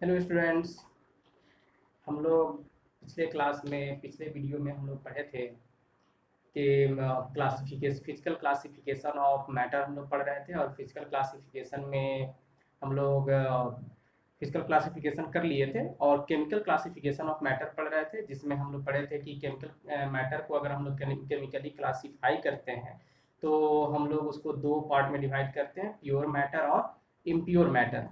Hello students. हम लोग पिछले वीडियो में हम लोग पढ़े थे कि फिजिकल क्लासिफिकेशन ऑफ मैटर हम लोग पढ़ रहे थे। और फिजिकल क्लासिफिकेशन में हम लोग फिजिकल क्लासिफिकेशन कर लिए थे और केमिकल क्लासिफिकेशन ऑफ मैटर पढ़ रहे थे, जिसमें हम लोग पढ़े थे कि केमिकल मैटर को अगर हम लोग केमिकली क्लासीफाई करते हैं तो हम लोग उसको दो पार्ट में डिवाइड करते हैं, प्योर मैटर और इम्प्योर मैटर।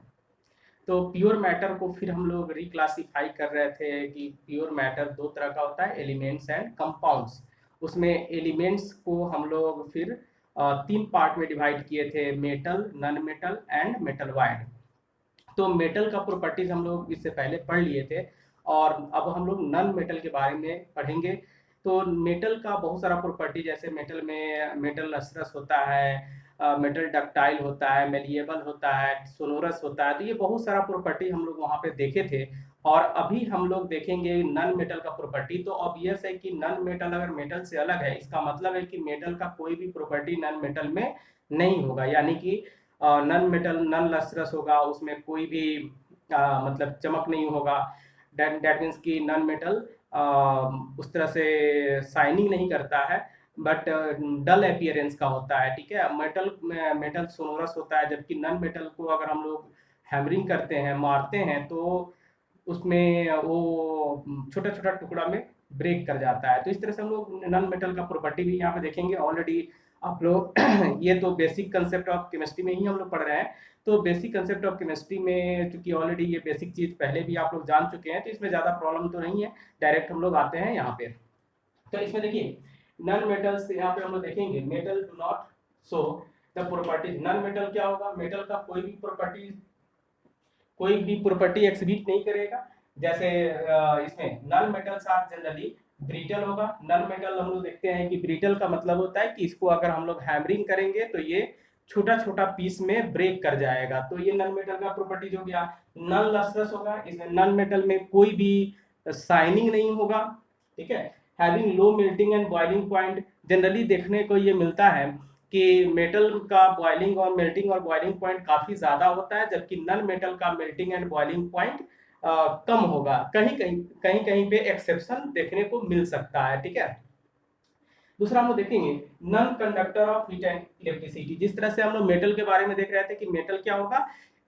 तो प्योर मैटर को फिर हम लोग रिक्लासीफाई कर रहे थे कि प्योर मैटर दो तरह का होता है, एलिमेंट्स एंड कंपाउंड्स। उसमें एलिमेंट्स को हम लोग फिर तीन पार्ट में डिवाइड किए थे, metal, non metal and metal wide. तो मेटल का प्रॉपर्टीज हम लोग इससे पहले पढ़ लिए थे और अब हम लोग नॉन मेटल के बारे में पढ़ेंगे। तो मेटल का बहुत सारा प्रॉपर्टी, जैसे मेटल में मेटल लस्ट्रस होता है, मेटल डक्टाइल होता है, मेलिएबल होता है, सोनोरस होता है। तो ये बहुत सारा प्रॉपर्टी हम लोग वहाँ पे देखे थे और अभी हम लोग देखेंगे नॉन मेटल का प्रॉपर्टी। तो ऑब्वियस है कि नॉन मेटल अगर मेटल से अलग है, इसका मतलब है कि मेटल का कोई भी प्रॉपर्टी नॉन मेटल में नहीं होगा, यानी कि नॉन मेटल नॉन लस्ट्रस होगा, उसमें कोई भी मतलब चमक नहीं होगा। दैट मीन्स कि नॉन मेटल उस तरह से शाइनिंग नहीं करता है, बट डल अपीयरेंस का होता है। ठीक है, मेटल सोनोरस होता है, जबकि नॉन मेटल को अगर हम लोग हैमरिंग करते हैं, मारते हैं, तो उसमें वो छोटा छोटा टुकड़ा में ब्रेक कर जाता है। तो इस तरह से हम लोग नॉन मेटल का प्रॉपर्टी भी यहाँ पे देखेंगे। ऑलरेडी आप लोग ये तो बेसिक कंसेप्ट ऑफ केमिस्ट्री में ही हम लोग पढ़ रहे हैं। तो बेसिक कंसेप्ट ऑफ केमिस्ट्री में चूंकि ऑलरेडी ये बेसिक चीज पहले भी आप लोग जान चुके हैं, तो इसमें ज्यादा प्रॉब्लम तो नहीं है। डायरेक्ट हम लोग आते हैं यहाँ पे। तो इसमें देखिए नॉन मेटल्स, यहाँ पे हम लोग देखेंगे metal do not show the properties. Non metal क्या होगा? मेटल का कोई भी प्रॉपर्टी एक्सिबिट नहीं करेगा। जैसे इसमें non metals are generally brittle होगा। नॉन मेटल हम लोग देखते हैं कि ब्रिटल का मतलब होता है कि इसको अगर हम लोग हैमरिंग करेंगे तो ये छोटा छोटा पीस में ब्रेक कर जाएगा। तो ये नॉन मेटल का प्रॉपर्टीज हो गया। नॉन लस्ट्रस होगा, इसमें नॉन मेटल में कोई भी शाइनिंग नहीं होगा। ठीक है, having low melting and boiling point. Generally देखने को ये मिलता है कि मेटल का मेल्टिंग और बॉइलिंग पॉइंट काफी ज्यादा होता है, जबकि नॉन मेटल का मेल्टिंग एंड बॉइलिंग पॉइंट कम होगा। कहीं पे एक्सेप्शन देखने को मिल सकता है। ठीक है, दूसरा हम लोग देखेंगे non conductor of heat and electricity. जिस तरह से हम लोग मेटल के बारे में देख रहे थे कि मेटल क्या होगा,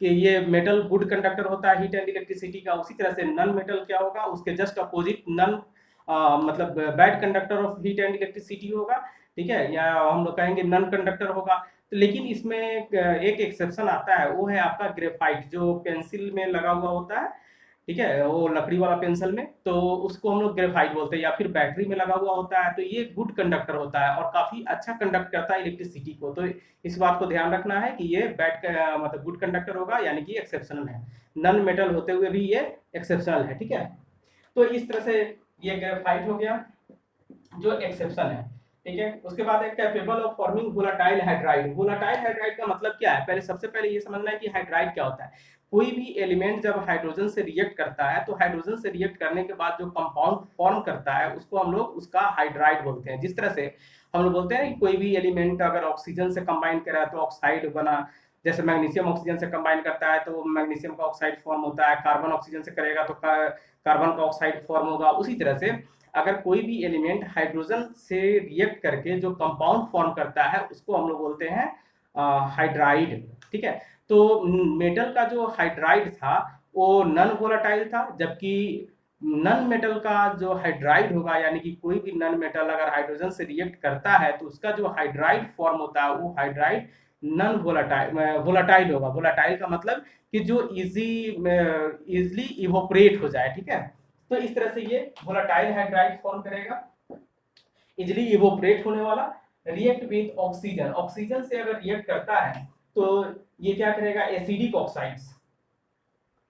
कि ये मेटल गुड कंडक्टर होता है हीट एंड इलेक्ट्रिसिटी का, उसी तरह से नॉन मेटल क्या होगा, उसके जस्ट अपोजिट नॉन मतलब bad conductor of heat and electricity होगा। ठीक है, या हम लोग कहेंगे नॉन कंडक्टर होगा। तो लेकिन इसमें एक एक्सेप्शन आता है, वो है आपका ग्रेफाइट, जो पेंसिल में लगा हुआ होता है। ठीक है, वो लकड़ी वाला पेंसिल में, तो उसको हम लोग ग्रेफाइट बोलते हैं, या फिर बैटरी में लगा हुआ होता है। तो ये गुड कंडक्टर होता है और काफी अच्छा कंडक्ट करता है इलेक्ट्रिसिटी को। तो इस बात को ध्यान रखना है कि ये मतलब गुड कंडक्टर होगा, यानी कि एक्सेप्शनल है। नॉन मेटल होते हुए भी ये एक्सेप्शनल है। ठीक है, तो इस तरह से ये ग्रेफाइट हो गया जो एक्सेप्शन है। ठीक है, उसके बाद एक capable of forming volatile hydride. Volatile hydride का मतलब क्या है? सबसे पहले ये समझना है कि हाइड्राइड क्या होता है। कोई भी एलिमेंट जब हाइड्रोजन से रिएक्ट करता है, तो हाइड्रोजन से रिएक्ट करने के बाद जो कंपाउंड फॉर्म करता है, उसको हम लोग उसका हाइड्राइड बोलते हैं। जिस तरह से हम लोग बोलते हैं कि कोई भी एलिमेंट अगर ऑक्सीजन से कंबाइन करा तो ऑक्साइड बना। जैसे मैग्नीशियम ऑक्सीजन से कंबाइन करता है तो मैग्नीशियम का ऑक्साइड फॉर्म होता है, कार्बन ऑक्सीजन से करेगा तो कार्बन का ऑक्साइड फॉर्म होगा। उसी तरह से अगर कोई भी एलिमेंट हाइड्रोजन से रिएक्ट करके जो कंपाउंड फॉर्म करता है, उसको हम लोग बोलते हैं हाइड्राइड। ठीक है, तो मेटल का जो हाइड्राइड था वो नॉन वोलाटाइल था, जबकि नॉन मेटल का जो हाइड्राइड होगा, यानी कि कोई भी नॉन मेटल अगर हाइड्रोजन से रिएक्ट करता है तो उसका जो हाइड्राइड फॉर्म होता है, वो हाइड्राइड नॉन वोलाटाइल होगा। वोलाटाइल का मतलब कि जो इजिली इवोपरेट हो जाए। ठीक है, तो इस तरह से ये वोलाटाइल हाइड्राइड फॉर्म करेगा, इजिली इवोपरेट होने वाला। रिएक्ट विद ऑक्सीजन, ऑक्सीजन से अगर रिएक्ट करता है तो ये क्या करेगा? एसिडिक ऑक्साइड्स,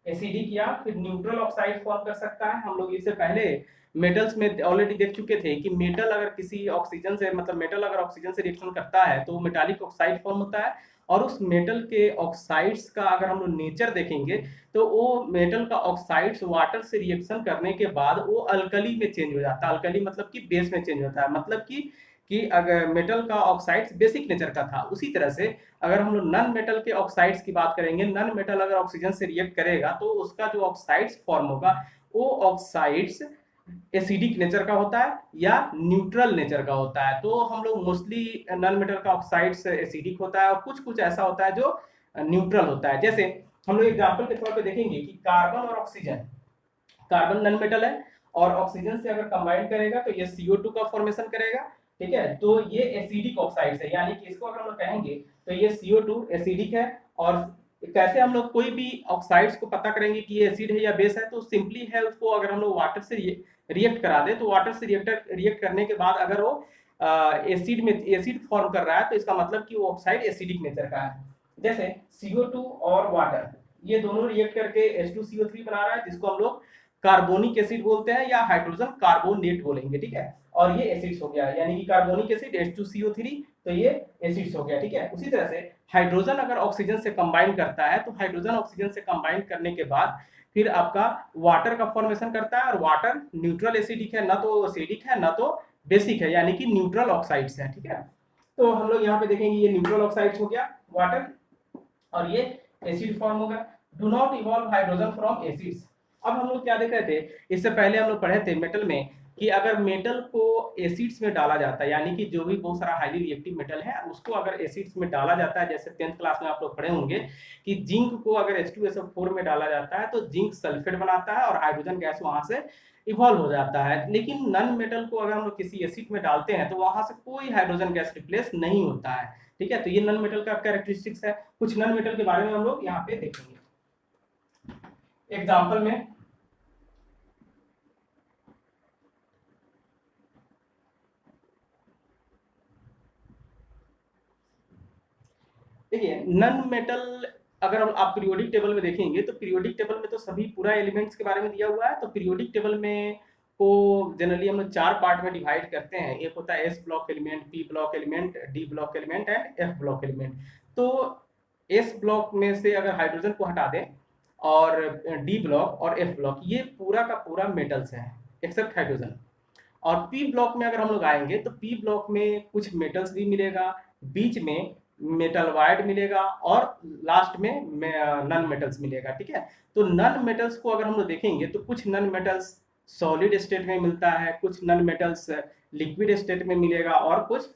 एसिडिक या फिर न्यूट्रल ऑक्साइड फॉर्म कर सकता है। हम लोग इससे पहले मेटल्स में ऑलरेडी देख चुके थे कि मेटल अगर किसी ऑक्सीजन से मतलब मेटल अगर ऑक्सीजन से रिएक्शन करता है तो मेटालिक ऑक्साइड फॉर्म होता है। और उस मेटल के ऑक्साइड्स का अगर हम लोग नेचर देखेंगे तो वो मेटल का ऑक्साइड्स वाटर से रिएक्शन करने के बाद वो अल्कली में चेंज हो जाता है। अल्कली मतलब कि बेस में चेंज होता है, मतलब कि कि अगर मेटल का ऑक्साइड्स बेसिक नेचर का था, उसी तरह से अगर हम लोग नॉन मेटल के ऑक्साइड्स की बात करेंगे, नॉन मेटल अगर ऑक्सीजन से रिएक्ट करेगा तो उसका जो ऑक्साइड्स फॉर्म होगा वो ऑक्साइड्स एसिडिक नेचर का होता है या न्यूट्रल नेचर का होता है। तो हम लोग मोस्टली नॉन मेटल का ऑक्साइड्स एसिडिक होता है और कुछ कुछ ऐसा होता है जो न्यूट्रल होता है। जैसे हम लोग एग्जाम्पल के तौर पे देखेंगे कि कार्बन और ऑक्सीजन, कार्बन नॉन मेटल है और ऑक्सीजन से अगर कंबाइन करेगा तो ये CO2 का फॉर्मेशन करेगा, ठीक है। तो ये एसिडिक ऑक्साइड्स है, यानी कि इसको अगर हम लोग कहेंगे तो ये CO2 एसिडिक है। और कैसे हम लोग कोई भी ऑक्साइड्स को पता करेंगे कि ये एसिड है या बेस है, तो सिंपली है उसको अगर हम लोग वाटर से रिएक्ट करा दे तो वाटर से रिएक्ट करने के बाद अगर वो एसिड में एसिड फॉर्म कर रहा है तो इसका मतलब कि वो ऑक्साइड एसिडिक नेचर का है। जैसे CO2 और वाटर ये दोनों रिएक्ट करके H2CO3 बना रहा है, जिसको हम लोग कार्बोनिक एसिड बोलते हैं या हाइड्रोजन कार्बोनेट बोलेंगे, ठीक है। और ये एसिड्स हो गया, यानी कि कार्बोनिक एसिड H2CO3, तो ये एसिड्स हो गया, ठीक है। उसी तरह से हाइड्रोजन अगर ऑक्सीजन से कंबाइन करता है तो हाइड्रोजन ऑक्सीजन से कंबाइन करने के बाद फिर आपका वाटर का फॉर्मेशन करता है, और वाटर न्यूट्रल एसिडिक है, ना तो एसिडिक है ना तो बेसिक है, यानी कि न्यूट्रल ऑक्साइड्स है, ठीक है। तो हम लोग यहाँ पे देखेंगे ये न्यूट्रल ऑक्साइड्स हो गया वाटर, और ये एसिड फॉर्म होगा। Do not evolve hydrogen from acids. अब हम लोग क्या देख रहे थे, इससे पहले हम लोग पढ़े थे मेटल में कि अगर मेटल को एसिड्स में डाला जाता है, यानी कि जो भी बहुत सारा हाईली रिएक्टिव मेटल है उसको अगर एसिड्स में डाला जाता है, जैसे 10th क्लास में आप लोग पढ़े होंगे कि जिंक को अगर H2SO4 में डाला जाता है तो जिंक सल्फेट बनाता है और हाइड्रोजन गैस वहां से इवॉल्व हो जाता है। लेकिन नॉन मेटल को अगर हम लोग किसी एसिड में डालते हैं तो वहां से कोई हाइड्रोजन गैस रिप्लेस नहीं होता है, ठीक है। तो ये नॉन मेटल का कैरेक्टरिस्टिक्स है। कुछ नॉन मेटल के बारे में हम लोग यहाँ पे देखेंगे एग्जाम्पल में। देखिए नॉन मेटल अगर हम आप पीरियोडिक टेबल में देखेंगे तो पीरियोडिक टेबल में तो सभी पूरा एलिमेंट्स के बारे में दिया हुआ है। तो पीरियोडिक टेबल में को जनरली हम लोग 4 पार्ट में डिवाइड करते हैं। एक होता है S block element, P block element, D block element and F block element. तो S ब्लॉक में से अगर हाइड्रोजन को हटा दें और D ब्लॉक और F ब्लॉक ये पूरा का पूरा मेटल्स है एक्सेप्ट हाइड्रोजन। और पी ब्लॉक में अगर हम लोग आएंगे तो पी ब्लॉक में कुछ मेटल्स भी मिलेगा, बीच में मेटल वाइड मिलेगा और लास्ट में नॉन मेटल्स मिलेगा, ठीक है। तो नॉन मेटल्स को अगर हम लोग देखेंगे तो कुछ नॉन मेटल्स सॉलिड स्टेट में मिलता है, कुछ नॉन मेटल्स लिक्विड स्टेट में मिलेगा और कुछ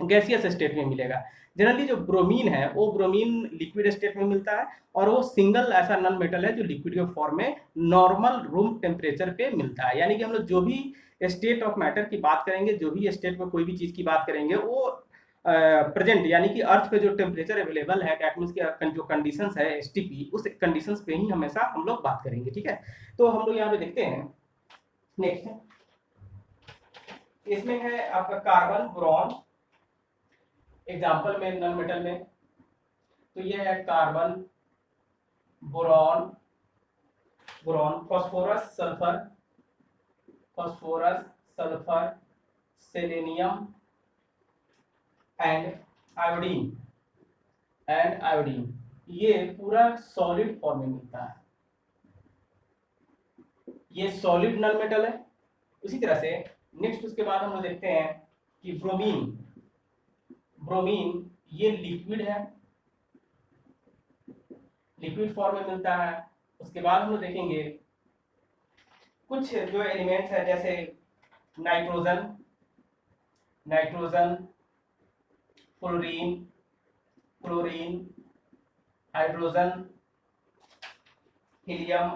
गैसियस स्टेट में मिलेगा। जनरली जो ब्रोमीन है वो ब्रोमीन लिक्विड स्टेट में मिलता है और वो सिंगल ऐसा नॉन मेटल है जो लिक्विड के फॉर्म में नॉर्मल रूम टेम्परेचर पे मिलता है। यानी कि हम लोग जो भी स्टेट ऑफ मैटर की बात करेंगे, जो भी स्टेट में कोई भी चीज की बात करेंगे वो प्रेजेंट यानी कि अर्थ पे जो टेम्परेचर अवेलेबल है, एटमॉस्फेयर की जो कंडीशंस है एसटीपी, उस कंडीशंस पे ही हमेशा हम लोग बात करेंगे, ठीक है। तो हम लोग यहाँ पे देखते हैं नेक्स्ट, इसमें है आपका कार्बन बोरॉन एग्जाम्पल में नॉन मेटल में। तो ये है carbon, boron, boron, phosphorus, sulphur, phosphorus, sulphur, selenium and iodine, ये पूरा सॉलिड फॉर्म में मिलता है, ये सॉलिड नॉन मेटल है। उसी तरह से नेक्स्ट उसके बाद हम लोग देखते हैं कि ब्रोमीन, ब्रोमीन ये लिक्विड है, लिक्विड फॉर्म में मिलता है। उसके बाद हम लोग देखेंगे कुछ जो एलिमेंट्स है जैसे nitrogen, nitrogen, fluorine, chlorine, hydrogen, helium,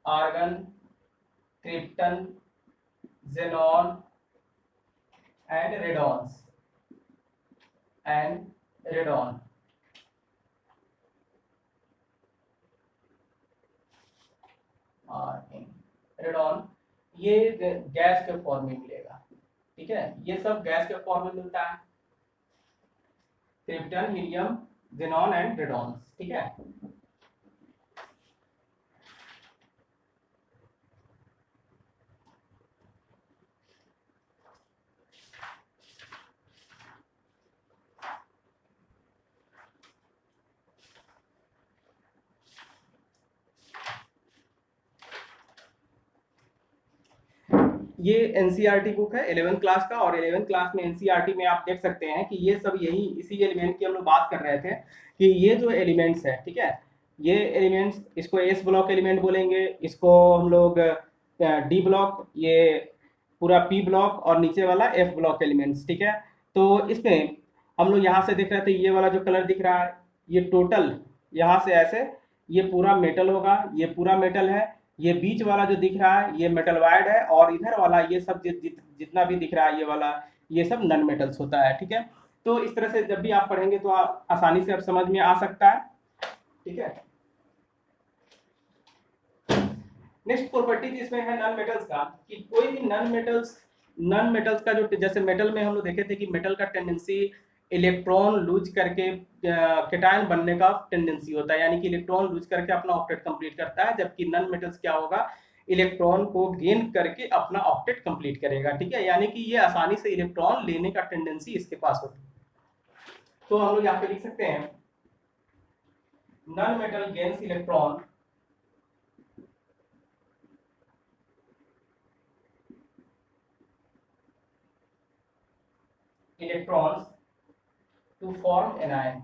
argon, krypton, xenon and radons and radon. Radon ये गैस के फॉर्म में मिलेगा, ठीक है। ये सब गैस के फॉर्म में मिलता है, krypton, helium, xenon and radon, ठीक है। ये एनसीईआरटी बुक है 11th क्लास का, और 11th क्लास में एनसीईआरटी में आप देख सकते हैं कि ये सब यही इसी एलिमेंट की हम लोग बात कर रहे थे कि ये जो एलिमेंट्स है, ठीक है, ये एलिमेंट्स, इसको एस ब्लॉक एलिमेंट बोलेंगे, इसको हम लोग डी ब्लॉक, ये पूरा पी ब्लॉक, और नीचे वाला एफ ब्लॉक एलिमेंट्स, ठीक है। तो इसमें हम लोग यहाँ से देख रहे थे, ये वाला जो कलर दिख रहा है, ये टोटल यहाँ से ऐसे ये पूरा मेटल होगा, ये पूरा मेटल है। ये बीच वाला जो दिख रहा है ये मेटल वाइड है, और इधर वाला ये सब जितना भी दिख रहा है ये वाला, ये सब नन मेटल्स होता है, ठीक है। तो इस तरह से जब भी आप पढ़ेंगे तो आप आसानी से अब समझ में आ सकता है, ठीक है। नेक्स्ट प्रॉपर्टीज इसमें है नन मेटल्स का, कि कोई भी नन मेटल्स का जो, जैसे मेटल में हम लोग देखे थे कि मेटल का टेंडेंसी इलेक्ट्रॉन लूज करके केटायन बनने का टेंडेंसी होता है, यानी कि इलेक्ट्रॉन लूज करके अपना ऑक्टेट कंप्लीट करता है, जबकि नन मेटल्स क्या होगा, इलेक्ट्रॉन को गेन करके अपना ऑक्टेट कंप्लीट करेगा, ठीक है। यानी कि ये आसानी से इलेक्ट्रॉन लेने का टेंडेंसी इसके पास होती है। तो हम लोग यहाँ पे लिख सकते हैं non metal gains electron electrons to form anion।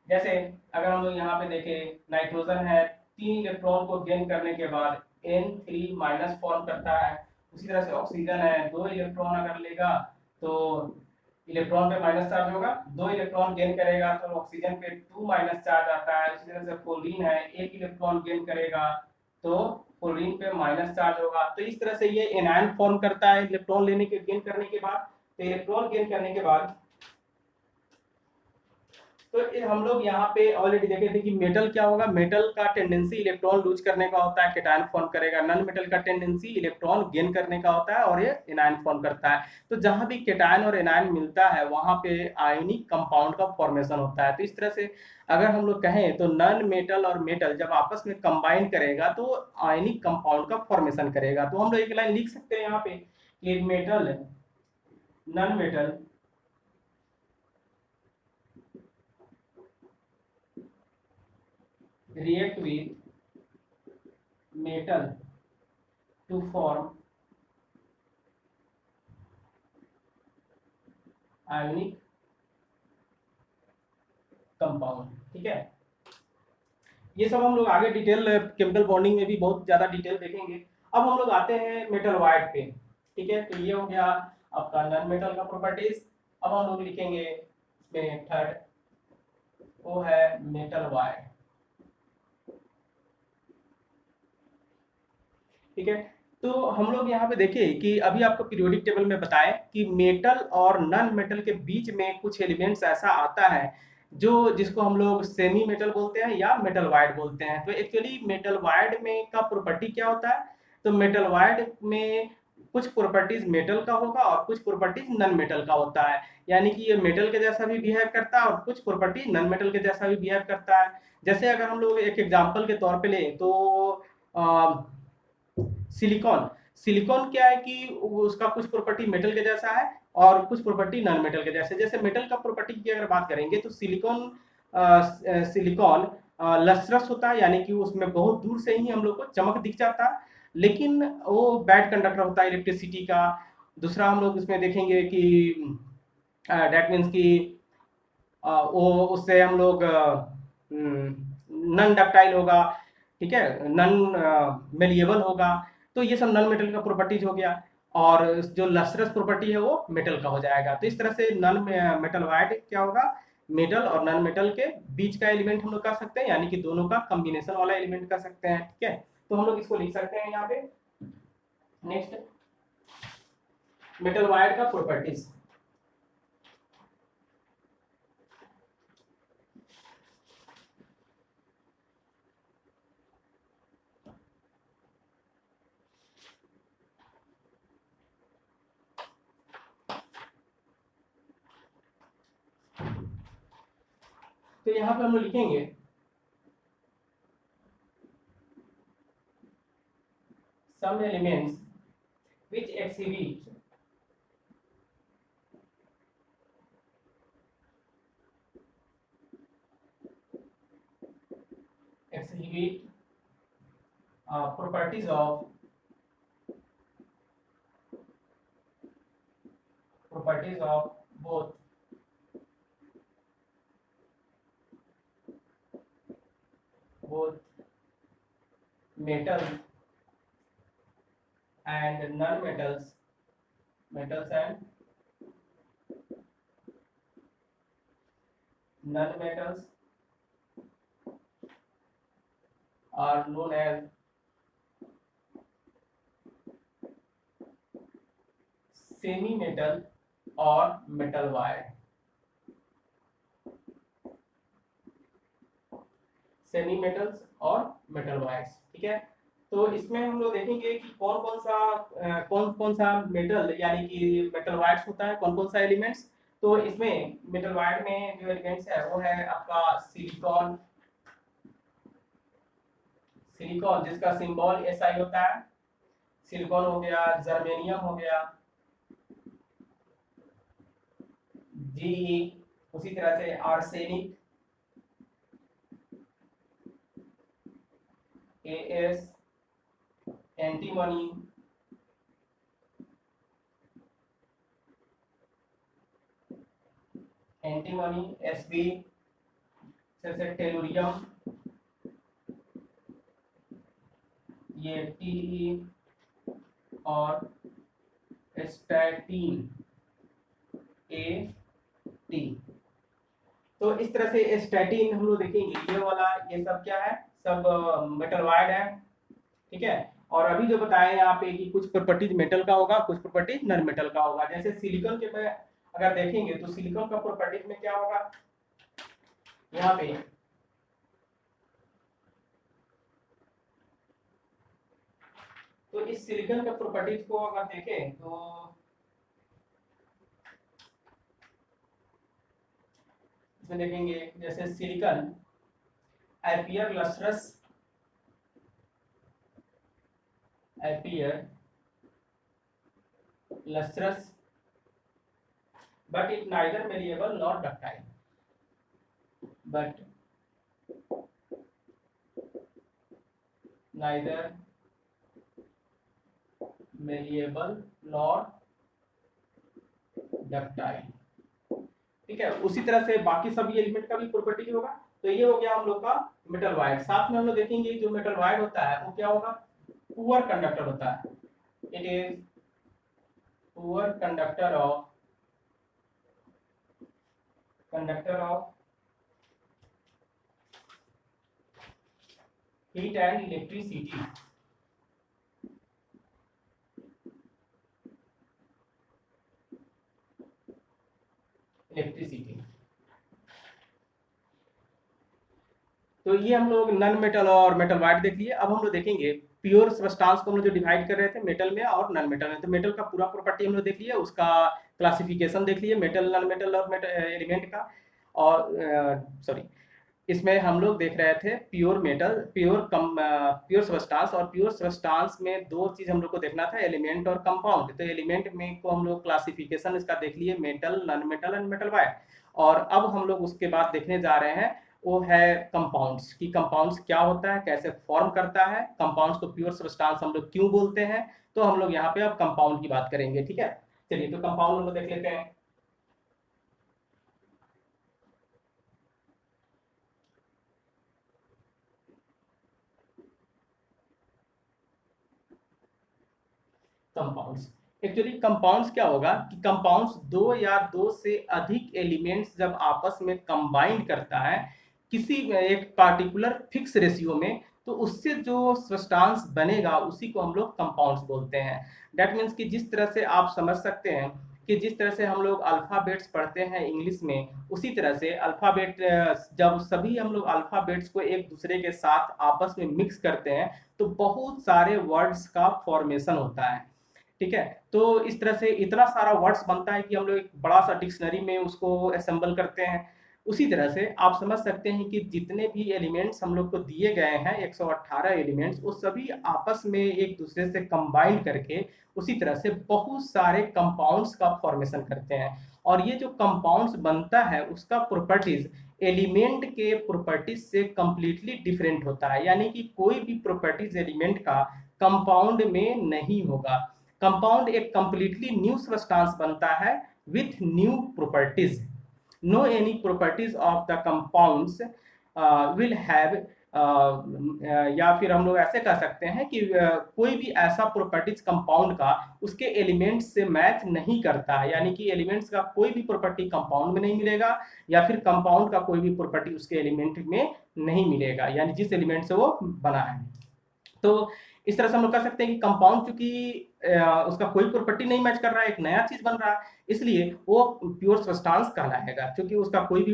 जैसे अगर हम लोग यहाँ पे देखें, नाइट्रोजन है, 3 इलेक्ट्रॉन को गेन करने के बाद N3 माइनस फॉर्म करता है। उसी तरह से ऑक्सीजन है, 2 इलेक्ट्रॉन अगर लेगा तो इलेक्ट्रॉन पे माइनस चार्ज होगा, 2 इलेक्ट्रॉन गेन करेगा तो ऑक्सीजन पे 2 माइनस चार्ज आता है। उसी तरह से फ्लोरीन है, 1 इलेक्ट्रॉन गेन करेगा तो फ्लोरीन पे माइनस चार्ज होगा। तो इस तरह से ये एनायन फॉर्म करता है इलेक्ट्रॉन लेने के गेन करने के बाद। तो इलेक्ट्रॉन गेन करने के बाद तो हम लोग यहाँ पे ऑलरेडी देखे थे कि मेटल क्या होगा, मेटल का टेंडेंसी इलेक्ट्रॉन लूज करने का होता है, केटायन फॉर्म करेगा। नन मेटल का टेंडेंसी इलेक्ट्रॉन गेन करने का होता है और ये एनायन फॉर्म करता है। तो जहां भी केटायन और एनायन मिलता है वहां पे आयनिक कंपाउंड का फॉर्मेशन होता है। तो इस तरह से अगर हम लोग कहें तो नन मेटल और मेटल जब आपस में कंबाइन करेगा तो आयनिक कंपाउंड का फॉर्मेशन करेगा। तो हम लोग एक लाइन लिख सकते हैं यहाँ पे कि metal non metal react with metal to form ionic compound, ठीक है। ये सब हम लोग आगे डिटेल केमिकल बॉन्डिंग में भी बहुत ज्यादा डिटेल देखेंगे। अब हम लोग आते हैं मेटल वाइड पे, ठीक है। तो ये हो गया आपका नन मेटल का प्रॉपर्टीज। अब हम लोग लिखेंगे इसमें थर्ड, वो है मेटल वाइड, ठीक है। तो हम लोग यहाँ पे देखें कि अभी आपको पीरियोडिक टेबल में बताएं कि मेटल और नन मेटल के बीच में कुछ एलिमेंट्स ऐसा आता है जो जिसको हम लोग सेमी मेटल बोलते हैं या मेटल वाइड बोलते हैं। तो एक्चुअली मेटल वाइड में का प्रॉपर्टी क्या होता है, तो मेटल वाइड में कुछ प्रॉपर्टीज मेटल का होगा और कुछ प्रॉपर्टीज नन मेटल का होता है। यानी कि ये मेटल के जैसा भी बिहेव करता है और कुछ प्रॉपर्टी नन मेटल के जैसा भी बिहेव करता है। जैसे अगर हम लोग एक एग्जाम्पल के तौर पे लें तो सिलिकॉन, सिलिकॉन क्या है कि उसका कुछ प्रॉपर्टी मेटल के जैसा है और कुछ प्रॉपर्टी नॉन मेटल के जैसे। जैसे मेटल का प्रॉपर्टी की अगर बात करेंगे तो सिलिकॉन लस्ट्रस होता है, यानी कि उसमें बहुत दूर से ही हम लोग को चमक दिख जाता है, लेकिन वो बैड कंडक्टर होता है इलेक्ट्रिसिटी का। दूसरा हम लोग इसमें देखेंगे कि डेट मीन्स की वो उससे हम लोग नन डक्टाइल होगा, ठीक है, नन मेलिएबल होगा। तो ये सब नन मेटल का प्रॉपर्टीज हो गया, और जो लस्ट्रस प्रॉपर्टी है वो मेटल का हो जाएगा। तो इस तरह से नन मेटल वाइड क्या होगा, मेटल और नन मेटल के बीच का एलिमेंट हम लोग कर सकते हैं, यानी कि दोनों का कॉम्बिनेशन वाला एलिमेंट कर सकते हैं, ठीक है। तो हम लोग इसको लिख सकते हैं यहाँ पे नेक्स्ट मेटल वाइड का प्रॉपर्टीज। तो यहाँ पे हम लोग लिखेंगे some elements which exhibit properties of both metals and non-metals, metals and non-metals are known as semi-metal और metal wire. सेमी मेटल्स और मेटल वायर्स, ठीक है। तो इसमें हम लोग देखेंगे कि कौन कौन सा मेटल यानी कि मेटल वायर्स होता है, कौन कौन सा एलिमेंट्स। तो इसमें मेटल वायर में जो एलिमेंट्स है वो है आपका सिलिकॉन, सिलिकॉन जिसका सिंबल SI होता है, सिलिकॉन हो गया, जर्मेनियम हो गया, Ge, उसी तरह से आर्सेनिक, AS, एंटीमनी, SB, जैसे टेलुरियम, ये TE और स्टैटिन, AT। तो इस तरह से स्टैटिन हम लोग देखेंगे, ये वाला ये सब क्या है, सब मेटल वायर्ड है, ठीक है। और अभी जो बताया यहाँ पे कि कुछ प्रॉपर्टीज मेटल का होगा, कुछ प्रॉपर्टीज नॉन मेटल का होगा। जैसे सिलिकॉन के में अगर देखेंगे तो सिलिकॉन का प्रॉपर्टीज में क्या होगा, यहाँ पे तो इस सिलिकॉन का प्रॉपर्टीज को अगर देखें तो इसमें देखेंगे जैसे silicon appear lustrous but it neither malleable nor ductile, but neither malleable nor ductile, ठीक है। उसी तरह से बाकी सभी एलिमेंट का भी प्रॉपर्टी होगा। तो ये हो गया हम लोग का मेटल वायर। साथ में हम लोग देखेंगे जो मेटल वायर होता है वो क्या होगा, पुअर कंडक्टर होता है। It is poor conductor of heat and electricity. तो ये हम लोग नॉन मेटल और मेटल वायर देख लिए। अब हम लोग देखेंगे प्योर सब्सटेंस को हम लोग जो डिवाइड कर रहे थे मेटल में और नॉन मेटल में। तो मेटल का पूरा प्रॉपर्टी हम लोग देख लिए, उसका क्लासिफिकेशन देख लिए मेटल, नॉन मेटल और एलिमेंट का। और सॉरी, इसमें हम लोग देख रहे थे प्योर मेटल, प्योर सब्सटेंस। और प्योर सब्सटेंस में दो चीज हम लोग को देखना था, एलिमेंट और कंपाउंड। तो एलिमेंट में को हम लोग क्लासिफिकेशन इसका देख लिए, metal, non metal and metal wire. और अब हम लोग उसके बाद देखने जा रहे हैं वो है कंपाउंड्स, कि कंपाउंड्स क्या होता है, कैसे फॉर्म करता है, कंपाउंड्स को प्योर सब्सटेंस हम लोग क्यों बोलते हैं। तो हम लोग यहाँ पे अब कंपाउंड की बात करेंगे, ठीक है। चलिए तो कंपाउंड हम लोग देख लेते हैं। कंपाउंड्स, एक्चुअली कंपाउंड्स क्या होगा कि कंपाउंड्स दो या दो से अधिक एलिमेंट्स जब आपस में कंबाइन करता है किसी एक पार्टिकुलर फिक्स रेशियो में, तो उससे जो सब्सटेंस बनेगा उसी को हम लोग कंपाउंड्स बोलते हैं। दैट मीन्स कि जिस तरह से आप समझ सकते हैं कि जिस तरह से हम लोग अल्फाबेट्स पढ़ते हैं इंग्लिश में, उसी तरह से अल्फाबेट जब सभी हम लोग अल्फाबेट्स को एक दूसरे के साथ आपस में मिक्स करते हैं तो बहुत सारे वर्ड्स का फॉर्मेशन होता है, ठीक है। तो इस तरह से इतना सारा वर्ड्स बनता है कि हम लोग एक बड़ा सा डिक्शनरी में उसको असेंबल करते हैं। उसी तरह से आप समझ सकते हैं कि जितने भी एलिमेंट्स हम लोग को दिए गए हैं 118 एलिमेंट्स, वो सभी आपस में एक दूसरे से कंबाइंड करके उसी तरह से बहुत सारे कंपाउंड्स का फॉर्मेशन करते हैं। और ये जो कंपाउंड्स बनता है उसका प्रॉपर्टीज एलिमेंट के प्रॉपर्टीज से कंप्लीटली डिफरेंट होता है, यानी कि कोई भी प्रॉपर्टीज एलिमेंट का कंपाउंड में नहीं होगा। कंपाउंड एक कंप्लीटली न्यू सब्सटेंस बनता है with new properties. no any properties of the compounds will have या फिर हम लोग ऐसे कह सकते हैं कि कोई भी ऐसा प्रॉपर्टीज कंपाउंड का उसके एलिमेंट्स से मैच नहीं करता है, यानी कि एलिमेंट्स का कोई भी प्रॉपर्टी कंपाउंड में नहीं मिलेगा या फिर कंपाउंड का कोई भी प्रॉपर्टी उसके एलिमेंट में नहीं मिलेगा, यानी जिस एलिमेंट से वो बना है। तो इस तरह से हम लोग कह सकते हैं कि कंपाउंड चूंकि उसका कोई प्रॉपर्टी नहीं मैच कर रहा है, एक नया चीज बन रहा है, इसलिए वो प्योर सब्सटेंस कहलाएगा, क्योंकि उसका कोई भी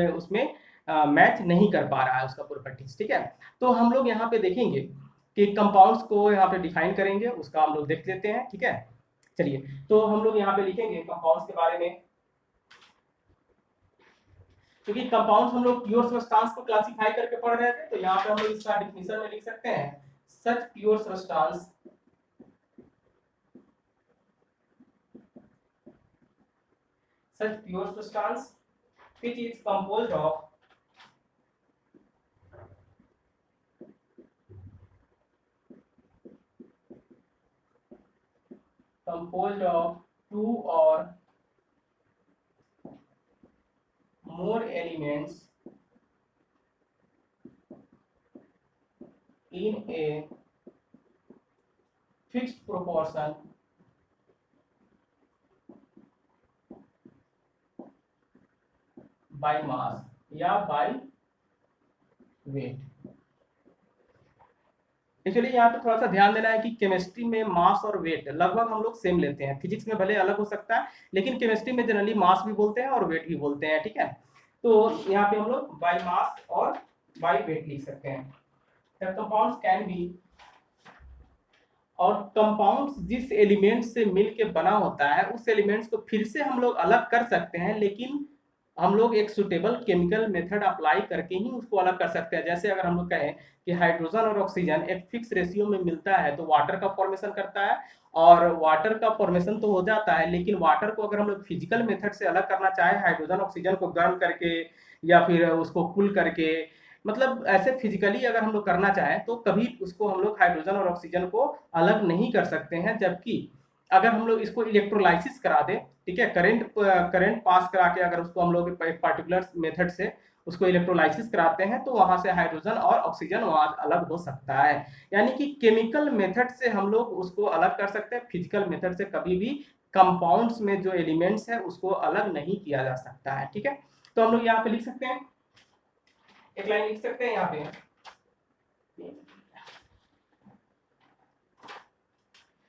उसमें मैच नहीं कर पा रहा है उसका प्रॉपर्टीज। ठीक है, तो हम लोग यहाँ पे देखेंगे कि कंपाउंड्स को यहाँ पे डिफाइन करेंगे, उसका हम लोग देख लेते हैं। ठीक है, चलिए तो हम लोग यहाँ पे लिखेंगे कंपाउंड्स के बारे में, क्योंकि कंपाउंड्स हम लोग प्योर सब्सटेंस को क्लासिफाई करके पढ़ रहे थे, तो यहाँ पे हम लोग इसका डिफिनेशन में लिख सकते हैं such pure substance which is composed of two or more elements in a fixed proportion by mass या by weight। एक्चुअली यहाँ पे थोड़ा सा ध्यान देना है कि केमिस्ट्री में मास और वेट लगभग हम लोग सेम लेते हैं, फिजिक्स में भले अलग हो सकता है, लेकिन केमिस्ट्री में जनरली मास भी बोलते हैं और वेट भी बोलते हैं। ठीक है, तो यहाँ पे हम लोग बाय मास और बाय वेट लिख सकते हैं। कंपाउंड्स कैन बी, और कंपाउंड्स जिस एलिमेंट से मिलके बना होता है उस एलिमेंट्स को फिर से हम लोग अलग कर सकते हैं, लेकिन हम लोग एक सुटेबल केमिकल मेथड अप्लाई करके ही उसको अलग कर सकते हैं। जैसे अगर हम लोग कहें कि हाइड्रोजन और ऑक्सीजन एक फिक्स रेशियो में मिलता है तो वाटर का फॉर्मेशन करता है, और वाटर का फॉर्मेशन तो हो जाता है, लेकिन वाटर को अगर हम लोग फिजिकल मेथड से अलग करना चाहे, हाइड्रोजन ऑक्सीजन को गर्म करके या फिर उसको कूल करके, मतलब ऐसे फिजिकली अगर हम लोग करना चाहें तो कभी उसको हम लोग हाइड्रोजन और ऑक्सीजन को अलग नहीं कर सकते हैं। जबकि अगर हम लोग इसको इलेक्ट्रोलाइसिस करा दें, ठीक है, करंट पास करा के अगर उसको हम लोग एक पार्टिकुलर मेथड से उसको इलेक्ट्रोलाइसिस कराते हैं तो वहां से हाइड्रोजन और ऑक्सीजन वहां अलग हो सकता है। यानी कि केमिकल मेथड से हम लोग उसको अलग कर सकते हैं, फिजिकल मेथड से कभी भी कंपाउंड्स में जो एलिमेंट्स है उसको अलग नहीं किया जा सकता है। ठीक है, तो हम लोग यहाँ पे लिख सकते हैं, एक लाइन लिख सकते हैं यहाँ पे,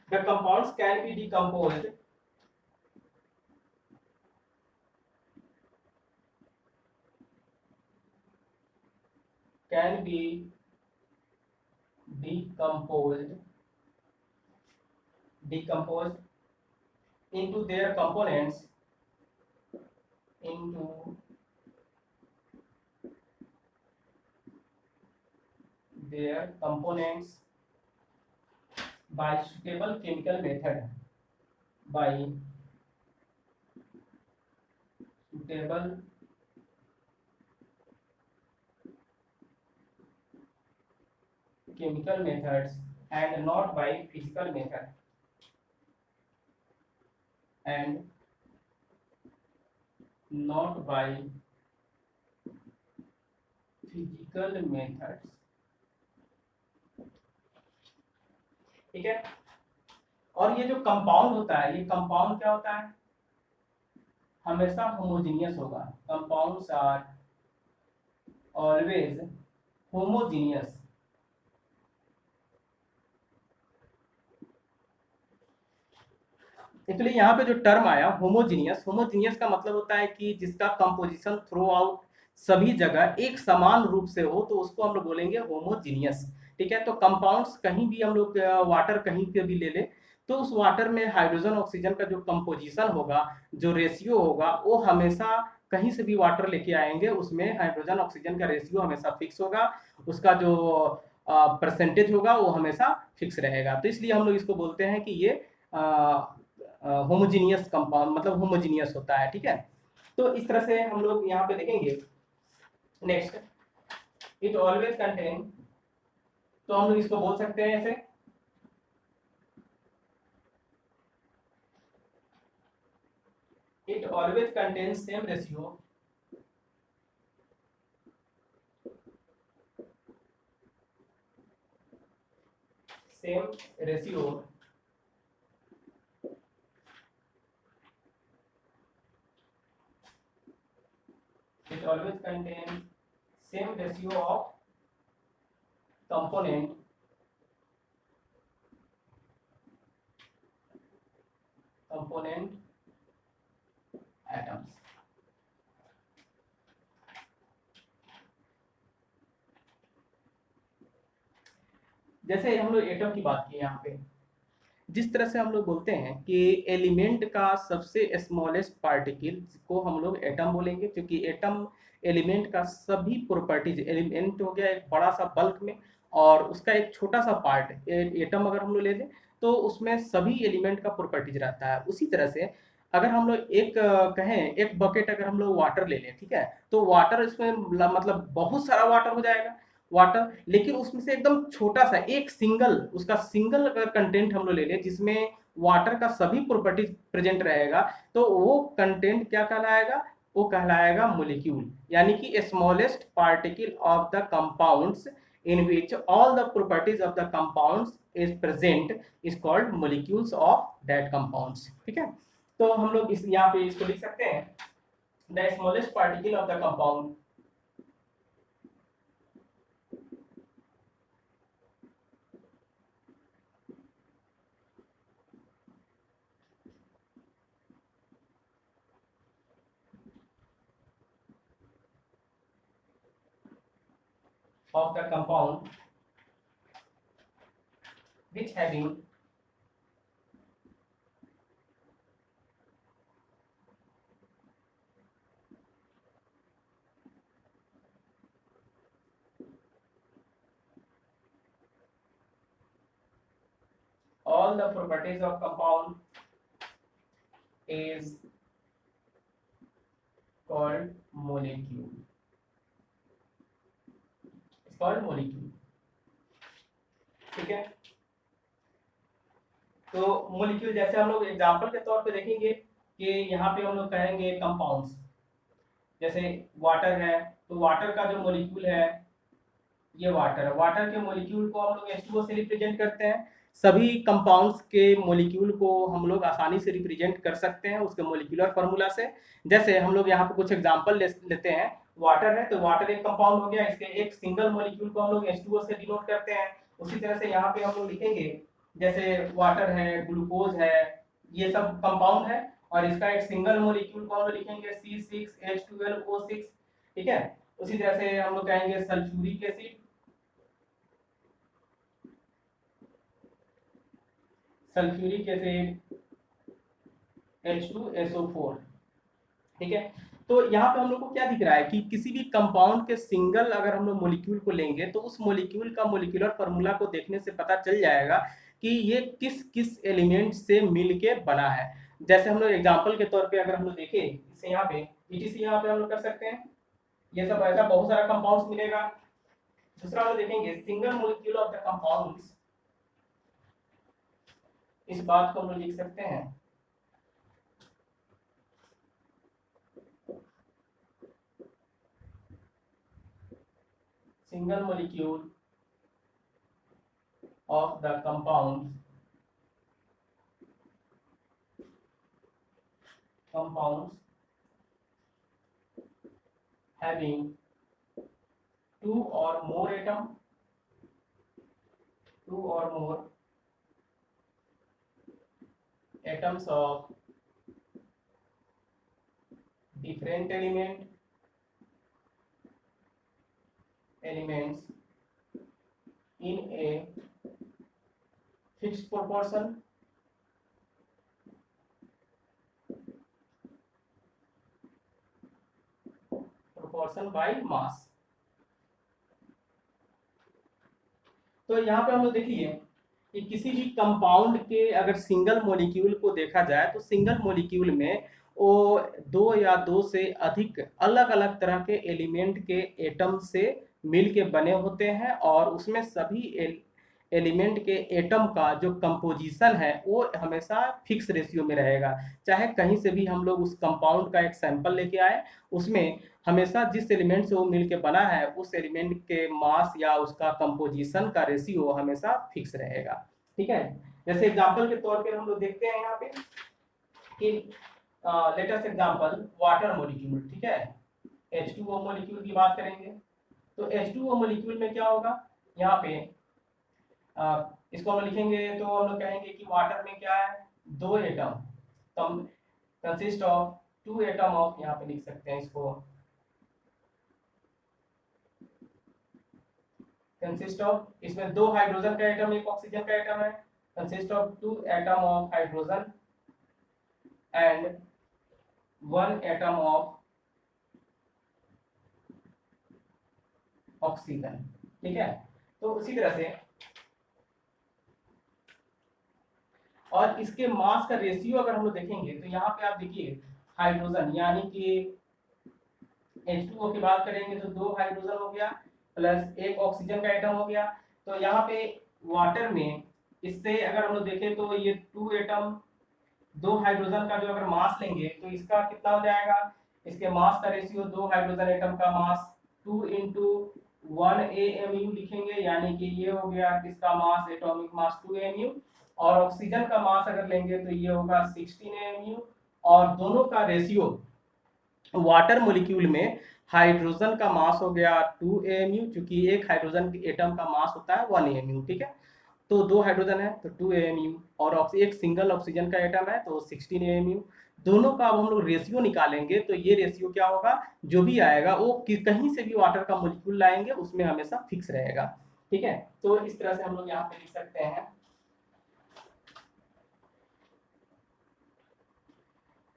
the compounds can be decomposed into their components by suitable chemical method, chemical methods and not by physical method, ठीक है। और ये जो कंपाउंड होता है, ये कंपाउंड क्या होता है, हमेशा होमोजीनियस होगा। Compounds are always homogeneous. इसलिए यहाँ पे जो टर्म आया होमोजीनियस, होमोजीनियस का मतलब होता है कि जिसका कंपोजिशन थ्रू आउट सभी जगह एक समान रूप से हो, तो उसको हम लोग बोलेंगे होमोजीनियस। ठीक है, तो कंपाउंड्स कहीं भी हम लोग वाटर कहीं पे भी ले ले तो उस वाटर में हाइड्रोजन ऑक्सीजन का जो कंपोजिशन होगा, जो रेशियो होगा, वो हमेशा कहीं से भी वाटर लेके आएंगे उसमें हाइड्रोजन ऑक्सीजन का रेशियो हमेशा फिक्स होगा, उसका जो परसेंटेज होगा वो हमेशा फिक्स रहेगा। तो इसलिए हम लोग इसको बोलते हैं कि ये होमोजीनियस कंपाउंड, मतलब होमोजीनियस होता है, ठीक है। तो इस तरह से हम लोग यहाँ पे देखेंगे। नेक्स्ट, इट ऑलवेज कंटेन, तो हम लोग इसको बोल सकते हैं ऐसे, it always contains same ratio same ratio it always contains same ratio of component atoms। जैसे हम लोग एटम की बात की यहाँ पे, जिस तरह से हम लोग बोलते हैं कि एलिमेंट का सबसे स्मॉलेस्ट पार्टिकल को हम लोग एटम बोलेंगे, क्योंकि एटम एलिमेंट का सभी प्रॉपर्टीज, एलिमेंट हो गया एक बड़ा सा बल्क में और उसका एक छोटा सा पार्ट एटम अगर हम लोग ले लें तो उसमें सभी एलिमेंट का प्रॉपर्टीज रहता है। उसी तरह से अगर हम लोग एक कहें एक बकेट अगर हम लोग वाटर ले लें, ठीक है, तो वाटर इसमें मतलब बहुत सारा वाटर हो जाएगा वाटर, लेकिन उसमें से एकदम छोटा सा एक सिंगल, उसका सिंगल अगर कंटेंट हम लोग ले लें जिसमें वाटर का सभी प्रॉपर्टीज प्रेजेंट रहेगा, तो वो कंटेंट क्या कहलाएगा, वो कहलाएगा मोलिक्यूल, यानी कि smallest particle of the compounds in which all the properties of the compounds is present is called molecules of that compounds, ठीक है। तो हम लोग इस यहाँ पे इसको लिख सकते हैं, the smallest particle of the compound of the compound which having all the properties of compound is called molecule, it's called molecule, ठीक है। तो मोलिक्यूल जैसे हम लोग एग्जांपल के तौर पे देखेंगे कि यहाँ पे हम लोग कहेंगे कंपाउंड्स, जैसे वाटर है तो वाटर का जो मोलिक्यूल है ये वाटर है, वाटर के मोलिक्यूल को हम लोग H2O से रिप्रेजेंट करते हैं। सभी कंपाउंड्स के मोलिक्यूल को हम लोग आसानी से रिप्रेजेंट कर सकते हैं उसके मोलिकुलर फार्मूला से। जैसे हम लोग यहाँ पे कुछ एग्जांपल लेते हैं, वाटर है तो वाटर एक कंपाउंड हो गया, इसके एक सिंगल मोलिक्यूल को हम लोग H2O से डिनोट करते हैं। उसी तरह से यहाँ पे हम लोग लिखेंगे, जैसे वाटर है, ग्लूकोज है, ये सब कंपाउंड है और इसका एक सिंगल मोलिक्यूल को हम लोग लिखेंगे C6H12O6, ठीक है। उसी तरह से हम लोग कहेंगे sulphuric acid, sulphuric acid H2SO4, ठीक है। तो यहाँ पे हम लोग को क्या दिख रहा है कि किसी भी कंपाउंड के सिंगल अगर हम लोग मोलिक्यूल को लेंगे तो उस मोलिक्यूल का मोलिकुलर फार्मूला को देखने से पता चल जाएगा कि ये किस किस एलिमेंट से मिलके बना है। जैसे हम लोग एग्जांपल के तौर पे अगर हम लोग देखें इसे यहाँ पे ETC यहाँ पे हम लोग कर सकते हैं, ये सब ऐसा बहुत सारा कंपाउंड्स मिलेगा। दूसरा हम लोग देखेंगे single molecule of the compounds, इस बात को हम लोग लिख सकते हैं single molecule of the compounds having two or more atoms of different elements in a fixed proportion proportion by mass. तो यहाँ पे हम लोग देखिए कि किसी भी कंपाउंड के अगर सिंगल मॉलिक्यूल को देखा जाए तो सिंगल मॉलिक्यूल में वो दो या दो से अधिक अलग अलग तरह के एलिमेंट के एटम से मिल के बने होते हैं, और उसमें सभी एलिमेंट के एटम का जो कंपोजिशन है वो हमेशा फिक्स रेशियो में रहेगा। चाहे कहीं से भी हम लोग उस कंपाउंड का एक सैंपल लेके आए, उसमें हमेशा जिस एलिमेंट से वो मिलके बना है उस एलिमेंट के मास या उसका कंपोजिशन का रेशियो हमेशा फिक्स रहेगा। ठीक है, जैसे एग्जांपल के तौर पे हम लोग देखते हैं यहाँ पे कि लेटेस्ट एग्जांपल वाटर मॉलिक्यूल। ठीक है, H2O मॉलिक्यूल की बात करेंगे तो H2O मॉलिक्यूल में क्या होगा, यहाँ पे इसको हम लिखेंगे तो हम लोग कहेंगे कि वाटर में क्या है, दो atom consist of two atom of, यहाँ पे लिख सकते हैं इसको, कंसिस्ट ऑफ, इसमें दो हाइड्रोजन का एटम एक ऑक्सीजन का एटम है, consist of two atom of hydrogen and one atom of oxygen. ठीक है, तो उसी तरह से और इसके मास का रेशियो अगर हम लोग देखेंगे तो यहाँ पे आप देखिए हाइड्रोजन यानी कि H2O की बात करेंगे तो दो हाइड्रोजन हो गया प्लस एक ऑक्सीजन का एटम हो गया। तो यहाँ पे वाटर में इससे अगर हम लोग देखें तो ये टू एटम दो हाइड्रोजन का जो अगर मास लेंगे तो इसका कितना हो जाएगा, इसके मास का रेशियो दो हाइड्रोजन एटम का मास 2 इंटू 1 AMU लिखेंगे, यानी कि ये हो गया किसका मास, एटॉमिक मास 2 AMU, और ऑक्सीजन का मास अगर लेंगे तो ये होगा 16 AMU, और दोनों का रेशियो वाटर मॉलिक्यूल में हाइड्रोजन का मास हो गया 2 AMU, क्योंकि एक हाइड्रोजन के एटम का मास होता है 1 AMU। ठीक है, तो दो हाइड्रोजन है तो 2 AMU, और एक सिंगल ऑक्सीजन का एटम है तो 16 AMU। दोनों का अब हम लोग रेशियो निकालेंगे तो ये रेशियो क्या होगा, जो भी आएगा वो कहीं से भी वाटर का मॉलिक्यूल लाएंगे उसमें हमेशा फिक्स रहेगा। ठीक है, तो इस तरह से हम लोग यहाँ पे लिख सकते हैं,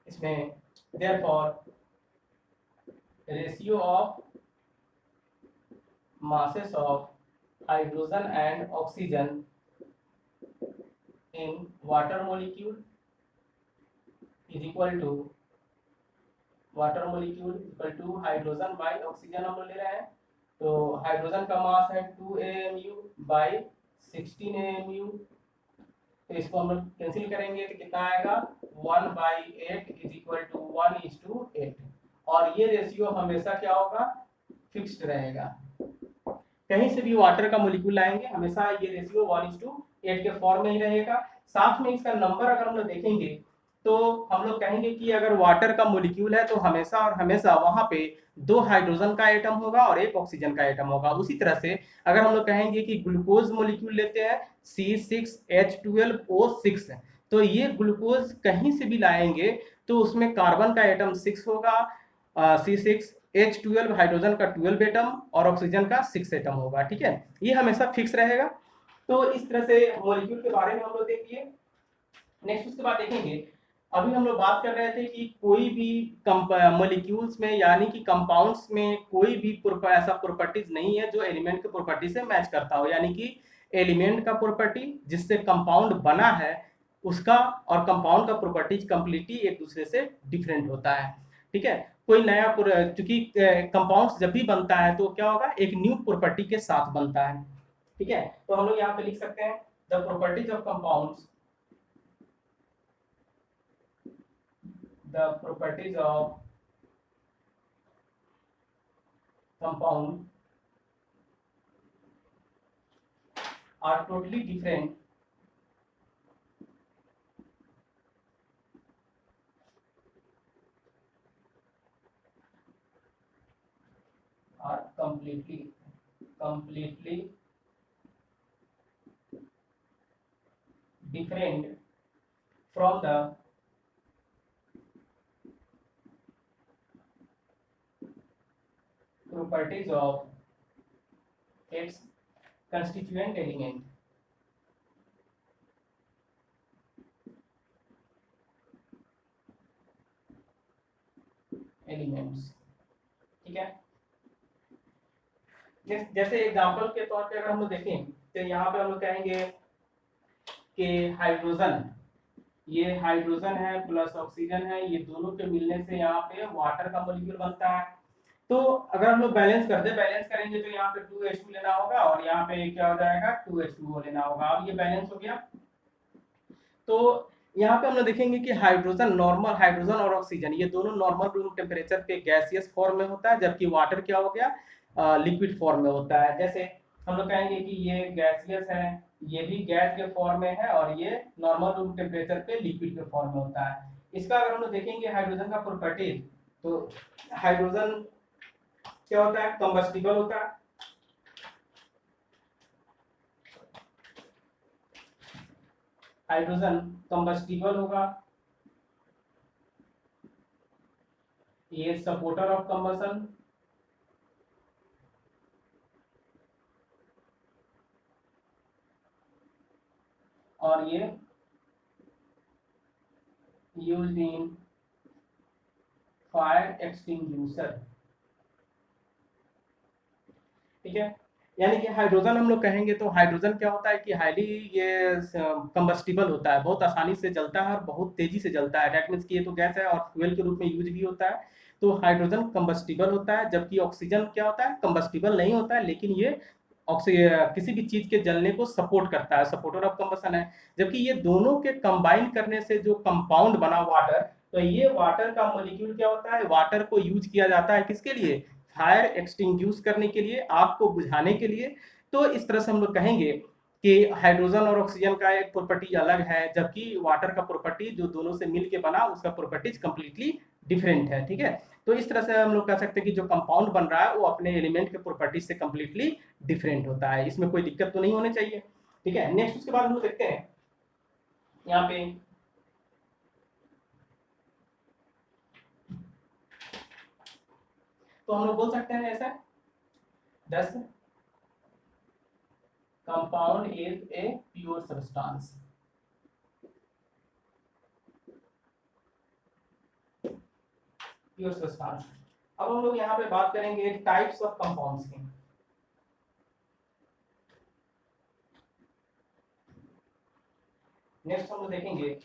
इसमें therefore ratio of masses of hydrogen and oxygen in water molecule is equal to water molecule equal to hydrogen by oxygen हम लोग ले रहे हैं। तो हाइड्रोजन का मास है 2 AMU बाय 16 AMU, तो इसको हम लोग कैंसिल करेंगे तो कितना आएगा 1/8 इज इक्वल टू 1:8, और ये रेशियो हमेशा क्या होगा, फिक्स्ड रहेगा। कहीं से भी वाटर का मॉलिक्यूल लाएंगे हमेशा ये रेशियो 1:8 के फॉर्म में ही रहेगा। साथ में इसका नंबर अगर हम लोग देखेंगे तो हम लोग कहेंगे कि अगर वाटर का मॉलिक्यूल है तो हमेशा और हमेशा वहां पे दो हाइड्रोजन का एटम होगा और एक ऑक्सीजन का एटम होगा। उसी तरह से अगर हम लोग कहेंगे कि ग्लूकोज मॉलिक्यूल लेते हैं C6H12O6, तो ये ग्लूकोज कहीं से भी लाएंगे तो उसमें कार्बन का एटम 6 होगा, C6H12 हाइड्रोजन का 12 एटम और ऑक्सीजन का 6 एटम होगा। ठीक है, ये हमेशा फिक्स रहेगा। तो इस तरह से मॉलिक्यूल के बारे में हम लोग देखिए। नेक्स्ट उसके बाद देखेंगे, अभी हम लोग बात कर रहे थे कि कोई भी मॉलिक्यूल्स में यानी कि कंपाउंड्स में कोई भी ऐसा प्रॉपर्टीज नहीं है जो एलिमेंट के प्रॉपर्टी से मैच करता हो, यानी कि एलिमेंट का प्रॉपर्टी जिससे कंपाउंड बना है उसका और कंपाउंड का प्रॉपर्टीज कंप्लीटली एक दूसरे से डिफरेंट होता है। ठीक है, कोई नया चूंकि कंपाउंड जब भी बनता है तो क्या होगा, एक न्यू प्रॉपर्टी के साथ बनता है। ठीक है, तो हम लोग यहाँ पे लिख सकते हैं the properties of compounds, the properties of compound are totally different are completely different from the properties of its constituent elements। ठीक है, जैसे एग्जांपल के तौर पे अगर हम लोग देखें तो यहाँ पे हम लोग कहेंगे कि हाइड्रोजन, ये हाइड्रोजन है प्लस ऑक्सीजन है, ये दोनों के मिलने से यहाँ पे वाटर का मॉलिक्यूल बनता है। तो अगर हम लोग बैलेंस करेंगे तो यहाँ पे 2H2 लेना होगा और यहाँ पे क्या हो जाएगा 2H2O लेना होगा। अब ये बैलेंस हो गया। तो यहाँ पे हम लोग देखेंगे कि हाइड्रोजन, नॉर्मल हाइड्रोजन और ऑक्सीजन ये दोनों नॉर्मल रूम टेम्परेचर पे गैसियस फॉर्म में होता है, जबकि वाटर क्या हो गया लिक्विड फॉर्म में होता है। जैसे हम लोग कहेंगे कि ये गैसियस है, ये भी गैस के फॉर्म में है और ये नॉर्मल रूम टेम्परेचर पे लिक्विड के फॉर्म में होता है। इसका अगर हम लोग देखेंगे हाइड्रोजन का प्रॉपर्टीज, तो हाइड्रोजन क्या होता है, कंबस्टिबल होता है। हाइड्रोजन कंबस्टिबल होगा, ये सपोर्टर ऑफ कंबसन, और ये यूज्ड इन फायर एक्सटिंग्विशर। ठीक है, यानी कि हाइड्रोजन हम लोग कहेंगे तो हाइड्रोजन क्या होता है कि हाईली ये कंबस्टिबल होता है, बहुत आसानी से जलता है और बहुत तेजी से जलता है। दैट मीन्स कि ये तो गैस है और फ्यूल के रूप में यूज भी होता है। तो हाइड्रोजन कंबस्टिबल होता है, जबकि ऑक्सीजन क्या होता है, कंबस्टिबल नहीं होता है, लेकिन ये किसी भी चीज के जलने को सपोर्ट करता है, सपोर्टर ऑफ कंबसन है। जबकि ये दोनों के कंबाइन करने से जो कंपाउंड बना वाटर, तो ये वाटर का मॉलिक्यूल क्या होता है, वाटर को यूज किया जाता है किसके लिए, फायर एक्सटिंग्विश करने के लिए, आग को बुझाने के लिए। तो इस तरह से हम लोग कहेंगे कि हाइड्रोजन और ऑक्सीजन का एक प्रॉपर्टी अलग है, जबकि वाटर का प्रॉपर्टी जो दोनों से मिलके बना उसका प्रॉपर्टीज कंप्लीटली डिफरेंट है। ठीक है, तो इस तरह से हम लोग कह सकते हैं कि जो कंपाउंड बन रहा है वो अपने एलिमेंट के प्रॉपर्टीज से कंप्लीटली डिफरेंट होता है, इसमें कोई दिक्कत तो नहीं होनी चाहिए। ठीक है, नेक्स्ट उसके बाद हम लोग देखते हैं यहाँ पे तो हम लोग बोल सकते हैं ऐसा 10 compound is a pure substance. Pure substance. अब हम लोग यहाँ पे बात करेंगे टाइप्स ऑफ कंपाउंड्स की। नेक्स्ट हम लोग देखेंगे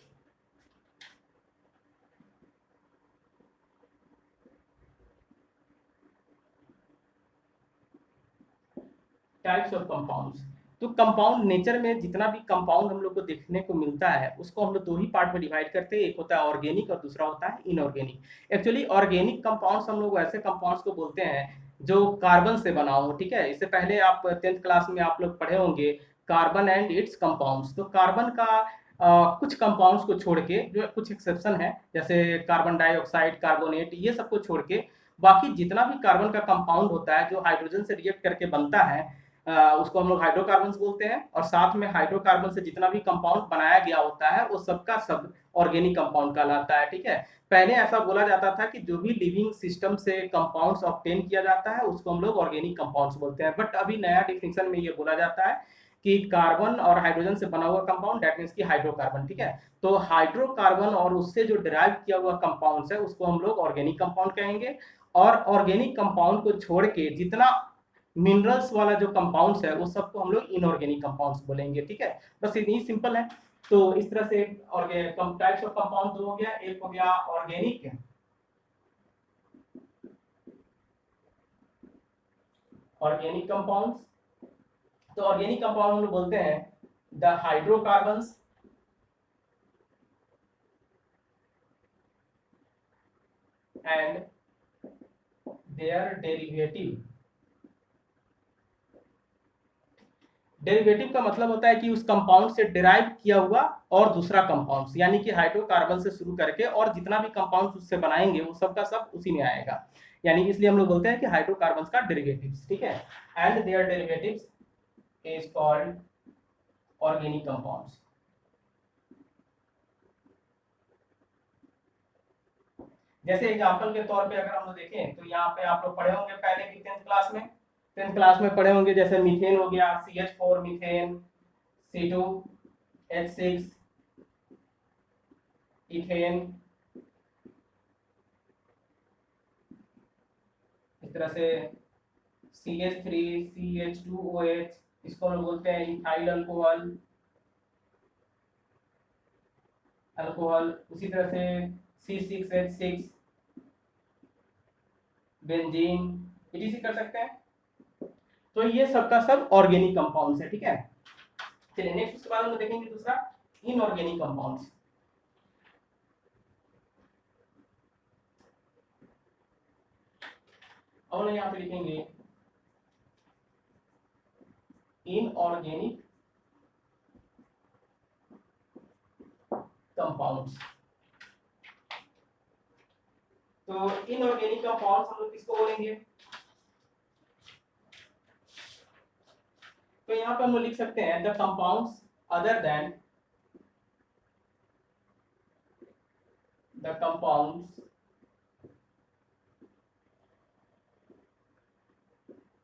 टाइप्स ऑफ कंपाउंड्स। तो कंपाउंड नेचर में जितना भी कंपाउंड हम लोग को देखने को मिलता है उसको हम लोग दो ही पार्ट में डिवाइड करते हैं, एक होता है ऑर्गेनिक और दूसरा होता है इनऑर्गेनिक। एक्चुअली ऑर्गेनिक कंपाउंड्स हम लोग ऐसे कंपाउंड्स को बोलते हैं जो कार्बन से बना हो। ठीक है, इससे पहले आप 10th क्लास में आप लोग पढ़े होंगे कार्बन एंड इट्स कंपाउंड्स। तो कार्बन का कुछ कंपाउंड्स को छोड़ के, जो कुछ एक्सेप्शन है जैसे कार्बन डाइऑक्साइड, कार्बोनेट, ये सब को छोड़ के बाकी जितना भी कार्बन का कंपाउंड होता है जो हाइड्रोजन से रिएक्ट करके बनता है उसको हम लोग हाइड्रोकार्बन्स बोलते हैं। और साथ में हाइड्रोकार्बन से जितना भी कंपाउंड बनाया गया होता है वो सबका सब ऑर्गेनिक कंपाउंड कहलाता है। ठीक है, पहले ऐसा बोला जाता था कि जो भी लिविंग सिस्टम से कंपाउंड्स ऑब्टेन किया जाता है उसको हम लोग ऑर्गेनिक कंपाउंड्स बोलते हैं। बट अभी नया डिफिनेशन में ये बोला जाता है कि कार्बन और हाइड्रोजन से बना हुआ कंपाउंड दैट मीन्स की हाइड्रोकार्बन। ठीक है, तो हाइड्रोकार्बन और उससे जो डिराइव किया हुआ कंपाउंड है उसको हम लोग ऑर्गेनिक कंपाउंड कहेंगे। और ऑर्गेनिक कंपाउंड को छोड़ के जितना मिनरल्स वाला जो कंपाउंड्स है वो सबको हम लोग इनऑर्गेनिक कंपाउंड्स बोलेंगे। ठीक है, बस इतनी सिंपल है। तो इस तरह से टाइप्स ऑफ कंपाउंड दो हो गया, एक हो गया ऑर्गेनिक ऑर्गेनिक कंपाउंड्स। तो ऑर्गेनिक कंपाउंड हम लोग बोलते हैं the hydrocarbons and their derivative. Derivative का मतलब होता है कि उस कंपाउंड से डिराइव किया हुआ और दूसरा कंपाउंड, यानी कि हाइड्रोकार्बन से शुरू करके और जितना भी कंपाउंड उससे बनाएंगे वो सब का सब उसी में आएगा। यानी इसलिए हम लोग बोलते हैं कि हाइड्रोकार्बन का डेरिवेटिव्स। ठीक है, and their derivatives is called organic compounds. जैसे एग्जांपल के तौर पे अगर हम लोग देखें तो यहाँ पे आप लोग पढ़े होंगे पहले की 10th क्लास में पढ़े होंगे, जैसे मीथेन हो गया CH4 मीथेन, C2H6 इथेन, इस तरह से CH3 CH2OH, इसको हम लोग बोलते हैं इथाइल अल्कोहल, उसी तरह से C6H6 बेंजीन, इटीसी कर सकते हैं। तो ये सबका सब ऑर्गेनिक कंपाउंड्स है, ठीक है। चलिए नेक्स्ट उसके बाद हम देखेंगे दूसरा इनऑर्गेनिक कंपाउंड्स। और यहाँ पे लिखेंगे इनऑर्गेनिक कंपाउंड्स। तो इनऑर्गेनिक कंपाउंड्स हम लोग किसको बोलेंगे? तो यहाँ पे हम लोग लिख सकते हैं the compounds other than the compounds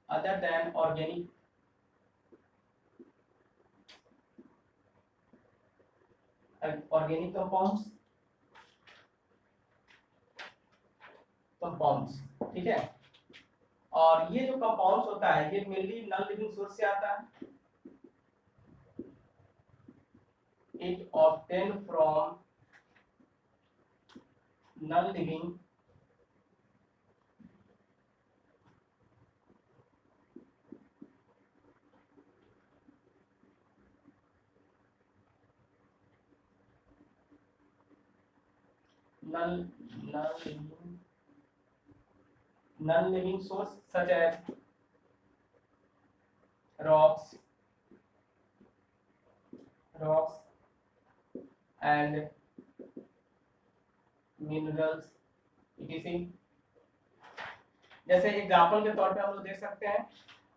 other than organic compounds, ठीक है। और ये जो कंपाउंड्स होता है ये मेनली नॉन लिविंग सोर्स से आता है। It obtain from non living non-living source such as rocks and minerals etc। जैसे एग्जांपल के तौर पे हम लोग देख सकते हैं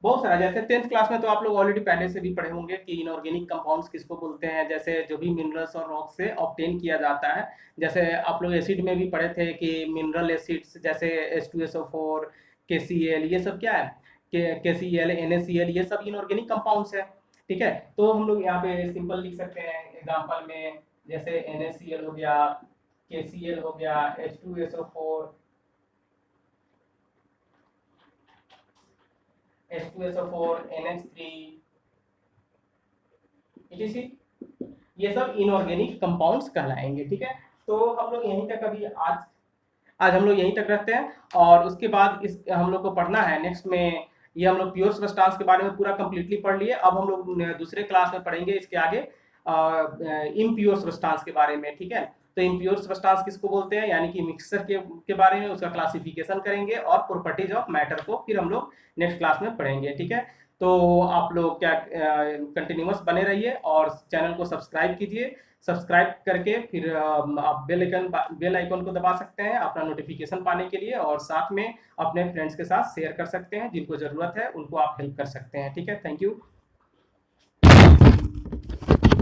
बहुत सारा, जैसे 10th क्लास में तो आप लोग ऑलरेडी पहले से भी पढ़े होंगे कि इनऑर्गेनिक कंपाउंड्स किसको बोलते हैं, जैसे जो भी मिनरल्स और रॉक से ऑब्टेन किया जाता है। जैसे आप लोग एसिड में भी पढ़े थे कि मिनरल एसिड्स जैसे H2SO4 KCl, ये सब क्या है KCl NaCl, ये सब इनऑर्गेनिक कंपाउंड्स है, ठीक है। तो हम लोग यहाँ पे सिंपल लिख सकते हैं एग्जाम्पल में, जैसे NaCl हो गया, KCl हो गया, H2SO4 H2SO4 NH3 etc, ये सब इनऑर्गेनिक कंपाउंड्स कहलाएंगे, ठीक है। तो हम लोग यहीं तक अभी आज हम लोग यहीं तक रखते हैं, और उसके बाद इस हम लोग को पढ़ना है नेक्स्ट में, ये हम लोग प्योर सब्सटेंस के बारे में पूरा कंप्लीटली पढ़ लिए। अब हम लोग दूसरे क्लास में पढ़ेंगे इसके आगे इम्प्योर सब्सटेंस के बारे में, ठीक है। तो इम्प्योर सब्सटेंस किसको बोलते हैं, यानी कि मिक्सचर के बारे में उसका क्लासिफिकेशन करेंगे, और प्रॉपर्टीज ऑफ मैटर को फिर हम लोग नेक्स्ट क्लास में पढ़ेंगे, ठीक है। तो आप लोग क्या कंटिन्यूअस बने रहिए और चैनल को सब्सक्राइब कीजिए। सब्सक्राइब करके फिर आप बेल आइकन को दबा सकते हैं अपना नोटिफिकेशन पाने के लिए, और साथ में अपने फ्रेंड्स के साथ शेयर कर सकते हैं, जिनको ज़रूरत है उनको आप हेल्प कर सकते हैं, ठीक है। Thank you.